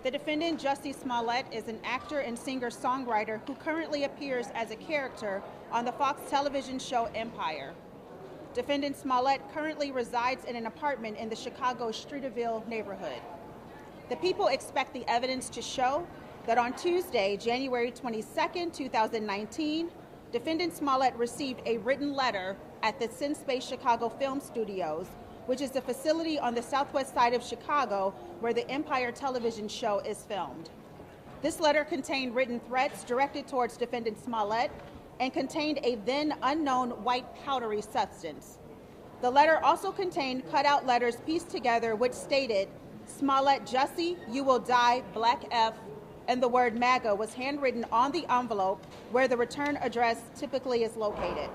The defendant, Jussie Smollett, is an actor and singer-songwriter who currently appears as a character on the Fox television show Empire. Defendant Smollett currently resides in an apartment in the Chicago Streeterville neighborhood. The people expect the evidence to show that on Tuesday, January 22, 2019, Defendant Smollett received a written letter at the SinSpace Chicago Film Studios, which is the facility on the southwest side of Chicago where the Empire television show is filmed. This letter contained written threats directed towards Defendant Smollett and contained a then unknown white powdery substance. The letter also contained cutout letters pieced together which stated, "Smollett Jussie, you will die, Black F," and the word MAGA was handwritten on the envelope where the return address typically is located.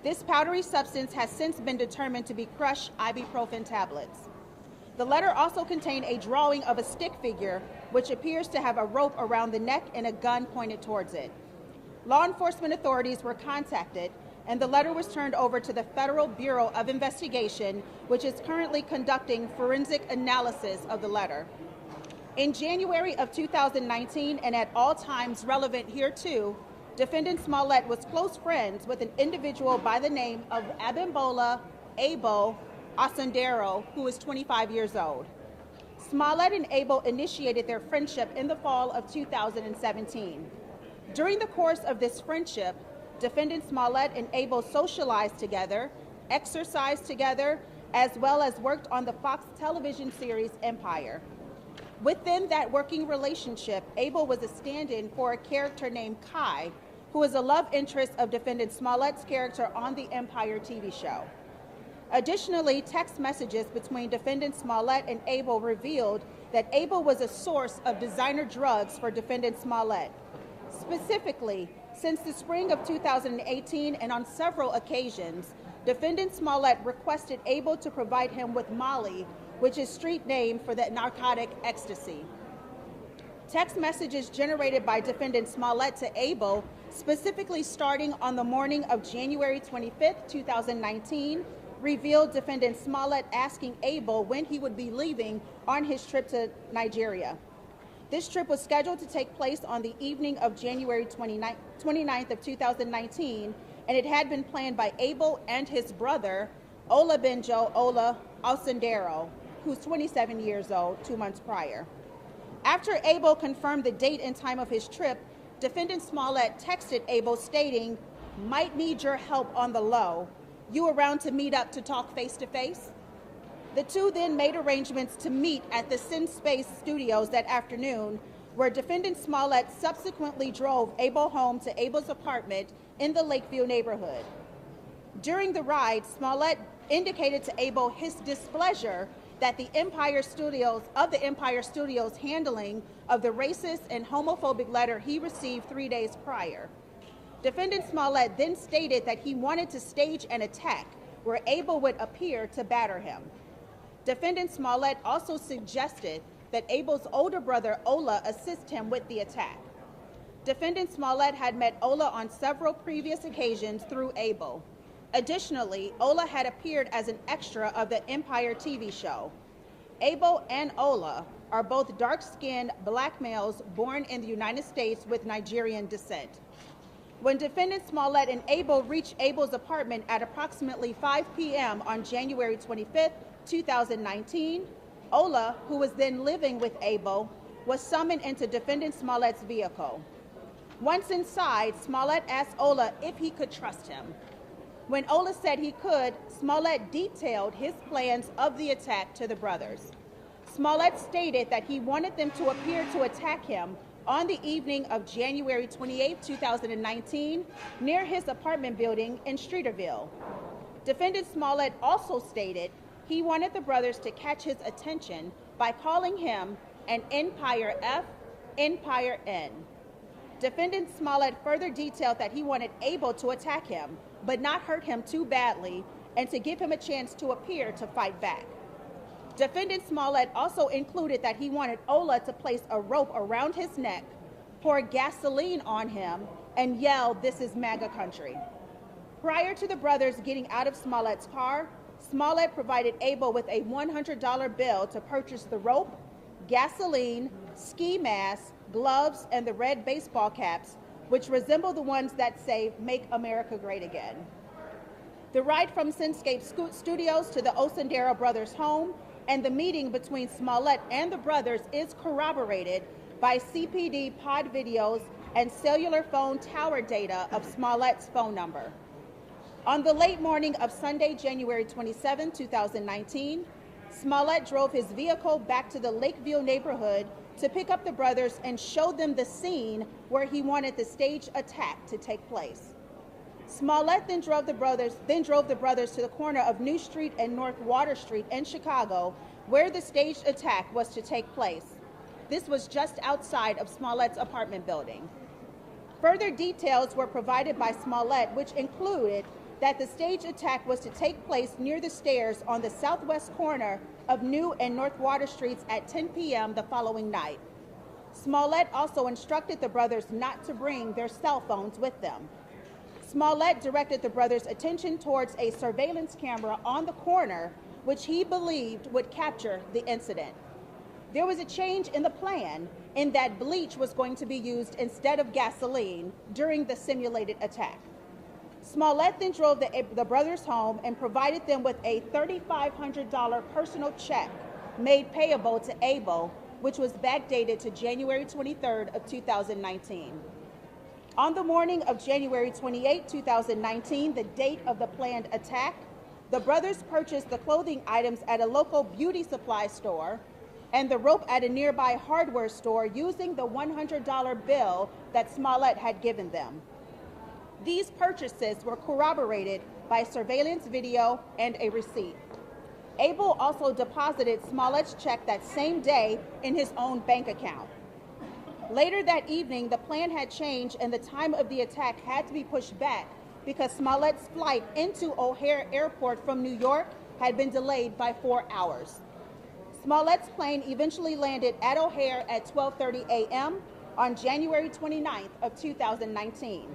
This powdery substance has since been determined to be crushed ibuprofen tablets. The letter also contained a drawing of a stick figure, which appears to have a rope around the neck and a gun pointed towards it. Law enforcement authorities were contacted, and the letter was turned over to the Federal Bureau of Investigation, which is currently conducting forensic analysis of the letter. In January of 2019, and at all times relevant hereto, Defendant Smollett was close friends with an individual by the name of Abimbola Abel Osundero, who is 25 years old. Smollett and Abel initiated their friendship in the fall of 2017. During the course of this friendship, Defendant Smollett and Abel socialized together, exercised together, as well as worked on the Fox television series Empire. Within that working relationship, Abel was a stand-in for a character named Kai, who is a love interest of Defendant Smollett's character on the Empire TV show. Additionally, text messages between Defendant Smollett and Abel revealed that Abel was a source of designer drugs for Defendant Smollett. Specifically, since the spring of 2018 and on several occasions, Defendant Smollett requested Abel to provide him with Molly, which is street name for the narcotic ecstasy. Text messages generated by Defendant Smollett to Abel, specifically starting on the morning of January 25, 2019, revealed Defendant Smollett asking Abel when he would be leaving on his trip to Nigeria. This trip was scheduled to take place on the evening of January 29th of 2019, and it had been planned by Abel and his brother, Olabenjo Ola Osundero, who's 27 years old, 2 months prior. After Abel confirmed the date and time of his trip, Defendant Smollett texted Abel stating, "Might need your help on the low. You around to meet up to talk face-to-face?" The two then made arrangements to meet at the SinSpace studios that afternoon, where Defendant Smollett subsequently drove Abel home to Abel's apartment in the Lakeview neighborhood. During the ride, Smollett indicated to Abel his displeasure that the Empire Studios handling of the racist and homophobic letter he received 3 days prior. Defendant Smollett then stated that he wanted to stage an attack where Abel would appear to batter him. Defendant Smollett also suggested that Abel's older brother Ola assist him with the attack. Defendant Smollett had met Ola on several previous occasions through Abel. Additionally, Ola had appeared as an extra of the Empire TV show. Abel and Ola are both dark-skinned black males born in the United States with Nigerian descent. When Defendant Smollett and Abel reached Abel's apartment at approximately 5 p.m. on January 25, 2019, Ola, who was then living with Abel, was summoned into Defendant Smollett's vehicle. Once inside, Smollett asked Ola if he could trust him. When Ola said he could, Smollett detailed his plans of the attack to the brothers. Smollett stated that he wanted them to appear to attack him on the evening of January 28, 2019, near his apartment building in Streeterville. Defendant Smollett also stated he wanted the brothers to catch his attention by calling him an Empire F, Empire N. Defendant Smollett further detailed that he wanted Abel to attack him, but not hurt him too badly, and to give him a chance to appear to fight back. Defendant Smollett also included that he wanted Ola to place a rope around his neck, pour gasoline on him, and yell, "This is MAGA country." Prior to the brothers getting out of Smollett's car, Smollett provided Abel with a $100 bill to purchase the rope, gasoline, ski masks, gloves, and the red baseball caps, which resemble the ones that say, "Make America Great Again." The ride from Cinescape Studios to the Osendero brothers' home and the meeting between Smollett and the brothers is corroborated by CPD pod videos and cellular phone tower data of Smollett's phone number. On the late morning of Sunday, January 27, 2019, Smollett drove his vehicle back to the Lakeview neighborhood to pick up the brothers and show them the scene where he wanted the staged attack to take place. Smollett then drove the brothers to the corner of New Street and North Water Street in Chicago, where the staged attack was to take place. This was just outside of Smollett's apartment building. Further details were provided by Smollett, which included that the staged attack was to take place near the stairs on the southwest corner of New and North Water Streets at 10 p.m. the following night. Smollett also instructed the brothers not to bring their cell phones with them. Smollett directed the brothers' attention towards a surveillance camera on the corner, which he believed would capture the incident. There was a change in the plan in that bleach was going to be used instead of gasoline during the simulated attack. Smollett then drove the brothers home and provided them with a $3,500 personal check made payable to Abel, which was backdated to January 23rd of 2019. On the morning of January 28, 2019, the date of the planned attack, the brothers purchased the clothing items at a local beauty supply store and the rope at a nearby hardware store using the $100 bill that Smollett had given them. These purchases were corroborated by surveillance video and a receipt. Abel also deposited Smollett's check that same day in his own bank account. Later that evening, the plan had changed and the time of the attack had to be pushed back because Smollett's flight into O'Hare Airport from New York had been delayed by 4 hours. Smollett's plane eventually landed at O'Hare at 12:30 a.m. on January 29th of 2019.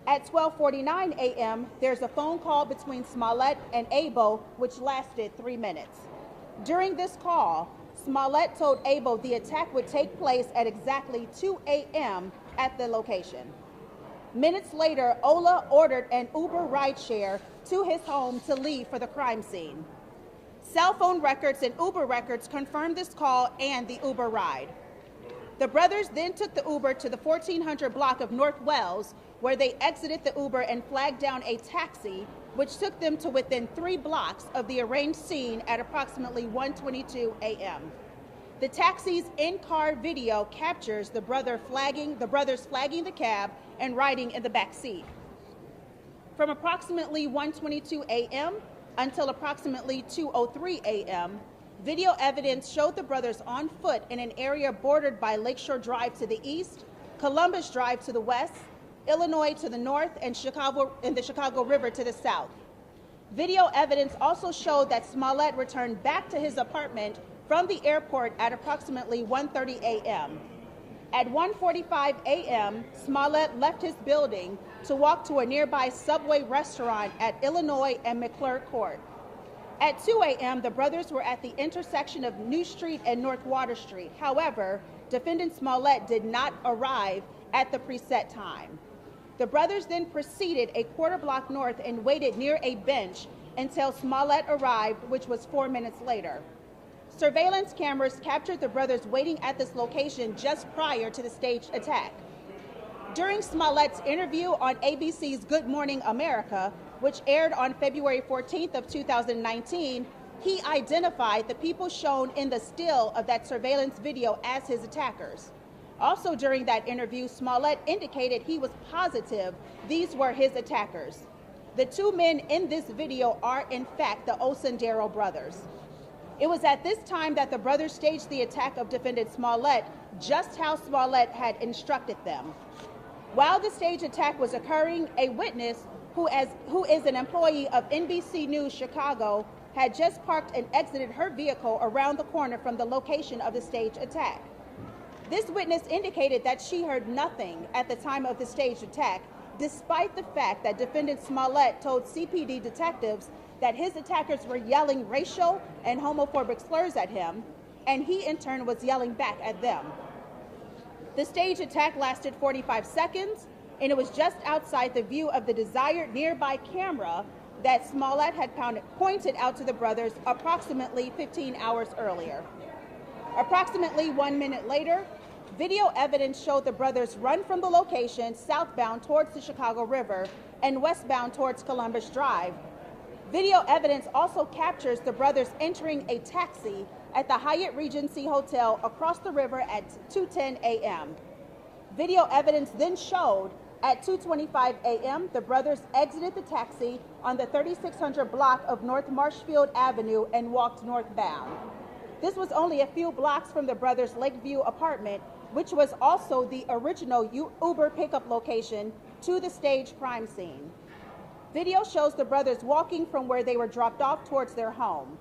At 12:49 a.m., there's a phone call between Smollett and Abel, which lasted 3 minutes. During this call, Smollett told Abel the attack would take place at exactly 2 a.m. at the location. Minutes later, Ola ordered an Uber rideshare to his home to leave for the crime scene. Cell phone records and Uber records confirmed this call and the Uber ride. The brothers then took the Uber to the 1400 block of North Wells, where they exited the Uber and flagged down a taxi, which took them to within 3 blocks of the arranged scene at approximately 1:22 a.m. The taxi's in-car video captures the brothers flagging the cab and riding in the back seat. From approximately 1:22 a.m. until approximately 2:03 a.m., video evidence showed the brothers on foot in an area bordered by Lakeshore Drive to the east, Columbus Drive to the west, Illinois to the north, and the Chicago River to the south. Video evidence also showed that Smollett returned back to his apartment from the airport at approximately 1:30 a.m. At 1:45 a.m., Smollett left his building to walk to a nearby Subway restaurant at Illinois and McClure Court. At 2 a.m., the brothers were at the intersection of New Street and North Water Street. However, defendant Smollett did not arrive at the preset time. The brothers then proceeded a quarter block north and waited near a bench until Smollett arrived, which was 4 minutes later. Surveillance cameras captured the brothers waiting at this location just prior to the staged attack. During Smollett's interview on ABC's Good Morning America, which aired on February 14th of 2019, he identified the people shown in the still of that surveillance video as his attackers. Also during that interview, Smollett indicated he was positive these were his attackers. The 2 men in this video are in fact the Osendero brothers. It was at this time that the brothers staged the attack of defendant Smollett, just how Smollett had instructed them. While the staged attack was occurring, a witness who is an employee of NBC News Chicago had just parked and exited her vehicle around the corner from the location of the staged attack. This witness indicated that she heard nothing at the time of the staged attack, despite the fact that defendant Smollett told CPD detectives that his attackers were yelling racial and homophobic slurs at him, and he in turn was yelling back at them. The staged attack lasted 45 seconds, and it was just outside the view of the desired nearby camera that Smollett had pointed out to the brothers approximately 15 hours earlier. Approximately 1 minute later, video evidence showed the brothers run from the location southbound towards the Chicago River and westbound towards Columbus Drive. Video evidence also captures the brothers entering a taxi at the Hyatt Regency Hotel across the river at 2:10 a.m. Video evidence then showed at 2:25 a.m. the brothers exited the taxi on the 3600 block of North Marshfield Avenue and walked northbound. This was only a few blocks from the brothers' Lakeview apartment, which was also the original Uber pickup location to the staged crime scene. Video shows the brothers walking from where they were dropped off towards their home.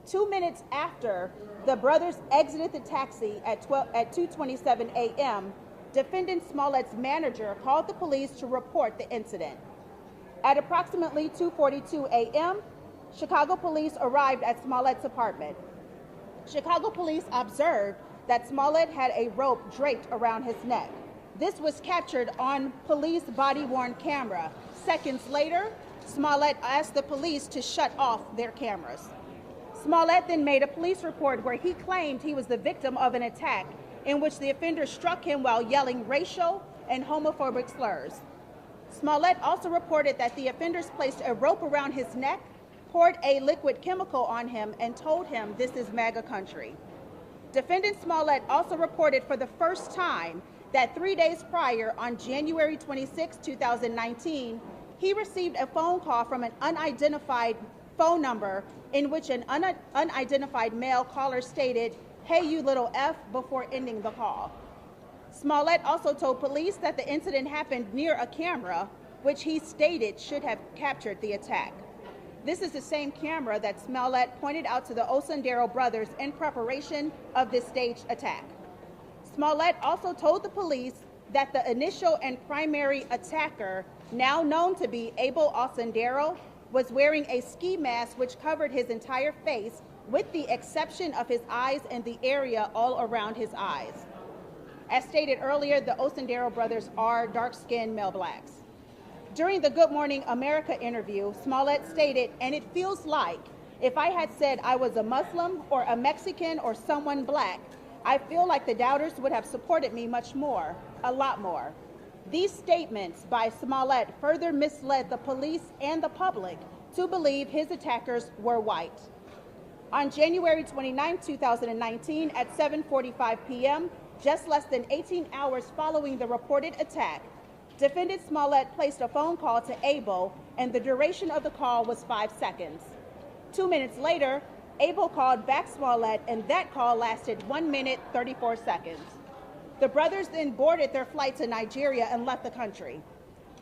2 minutes after the brothers exited the taxi at 2:27 a.m., defendant Smollett's manager called the police to report the incident. At approximately 2:42 a.m., Chicago police arrived at Smollett's apartment. Chicago police observed that Smollett had a rope draped around his neck. This was captured on police body-worn camera. Seconds later, Smollett asked the police to shut off their cameras. Smollett then made a police report where he claimed he was the victim of an attack in which the offender struck him while yelling racial and homophobic slurs. Smollett also reported that the offenders placed a rope around his neck, poured a liquid chemical on him, and told him, "This is MAGA country." Defendant Smollett also reported for the first time that 3 days prior, on January 26, 2019, he received a phone call from an unidentified phone number in which an unidentified male caller stated, "Hey, you little F," before ending the call. Smollett also told police that the incident happened near a camera, which he stated should have captured the attack. This is the same camera that Smollett pointed out to the Osendero brothers in preparation of this staged attack. Smollett also told the police that the initial and primary attacker, now known to be Abel Osendero, was wearing a ski mask which covered his entire face with the exception of his eyes and the area all around his eyes. As stated earlier, the Osendero brothers are dark-skinned male blacks. During the Good Morning America interview, Smollett stated, "And it feels like if I had said I was a Muslim or a Mexican or someone black, I feel like the doubters would have supported me much more, a lot more." These statements by Smollett further misled the police and the public to believe his attackers were white. On January 29, 2019, at 7:45 p.m., just less than 18 hours following the reported attack, defendant Smollett placed a phone call to Abel, and the duration of the call was 5 seconds. 2 minutes later, Abel called back Smollett, and that call lasted 1 minute, 34 seconds. The brothers then boarded their flight to Nigeria and left the country.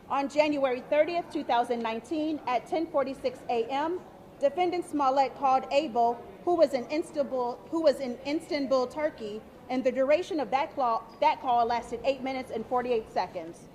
On January 30th, 2019, at 10:46 a.m., defendant Smollett called Abel, who was in Istanbul, Turkey, and the duration of that call lasted 8 minutes and 48 seconds.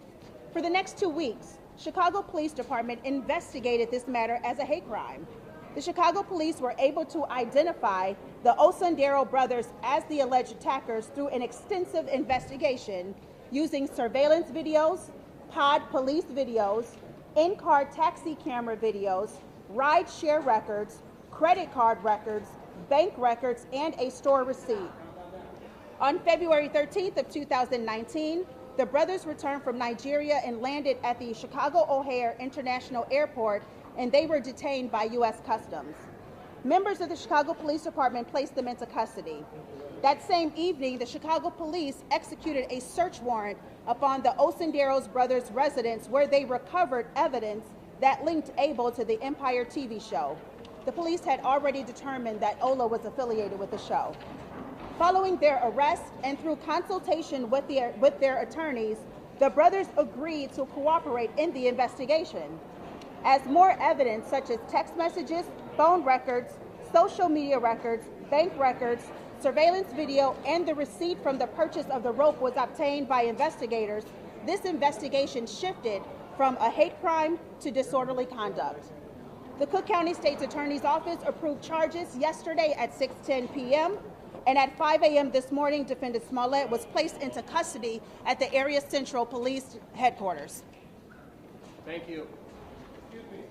For the next 2 weeks, Chicago Police Department investigated this matter as a hate crime. The Chicago police were able to identify the Osendero brothers as the alleged attackers through an extensive investigation using surveillance videos, pod police videos, in-car taxi camera videos, ride-share records, credit card records, bank records, and a store receipt. On February 13th of 2019, the brothers returned from Nigeria and landed at the Chicago O'Hare International Airport, and they were detained by U.S. Customs. Members of the Chicago Police Department placed them into custody. That same evening, the Chicago police executed a search warrant upon the Osendero brothers' residence, where they recovered evidence that linked Abel to the Empire TV show. The police had already determined that Ola was affiliated with the show. Following their arrest and through consultation with their attorneys, the brothers agreed to cooperate in the investigation. As more evidence such as text messages, phone records, social media records, bank records, surveillance video, and the receipt from the purchase of the rope was obtained by investigators, this investigation shifted from a hate crime to disorderly conduct. The Cook County State's Attorney's Office approved charges yesterday at 6:10 p.m., And at 5 a.m. this morning, defendant Smollett was placed into custody at the Area Central Police Headquarters. Thank you. Excuse me.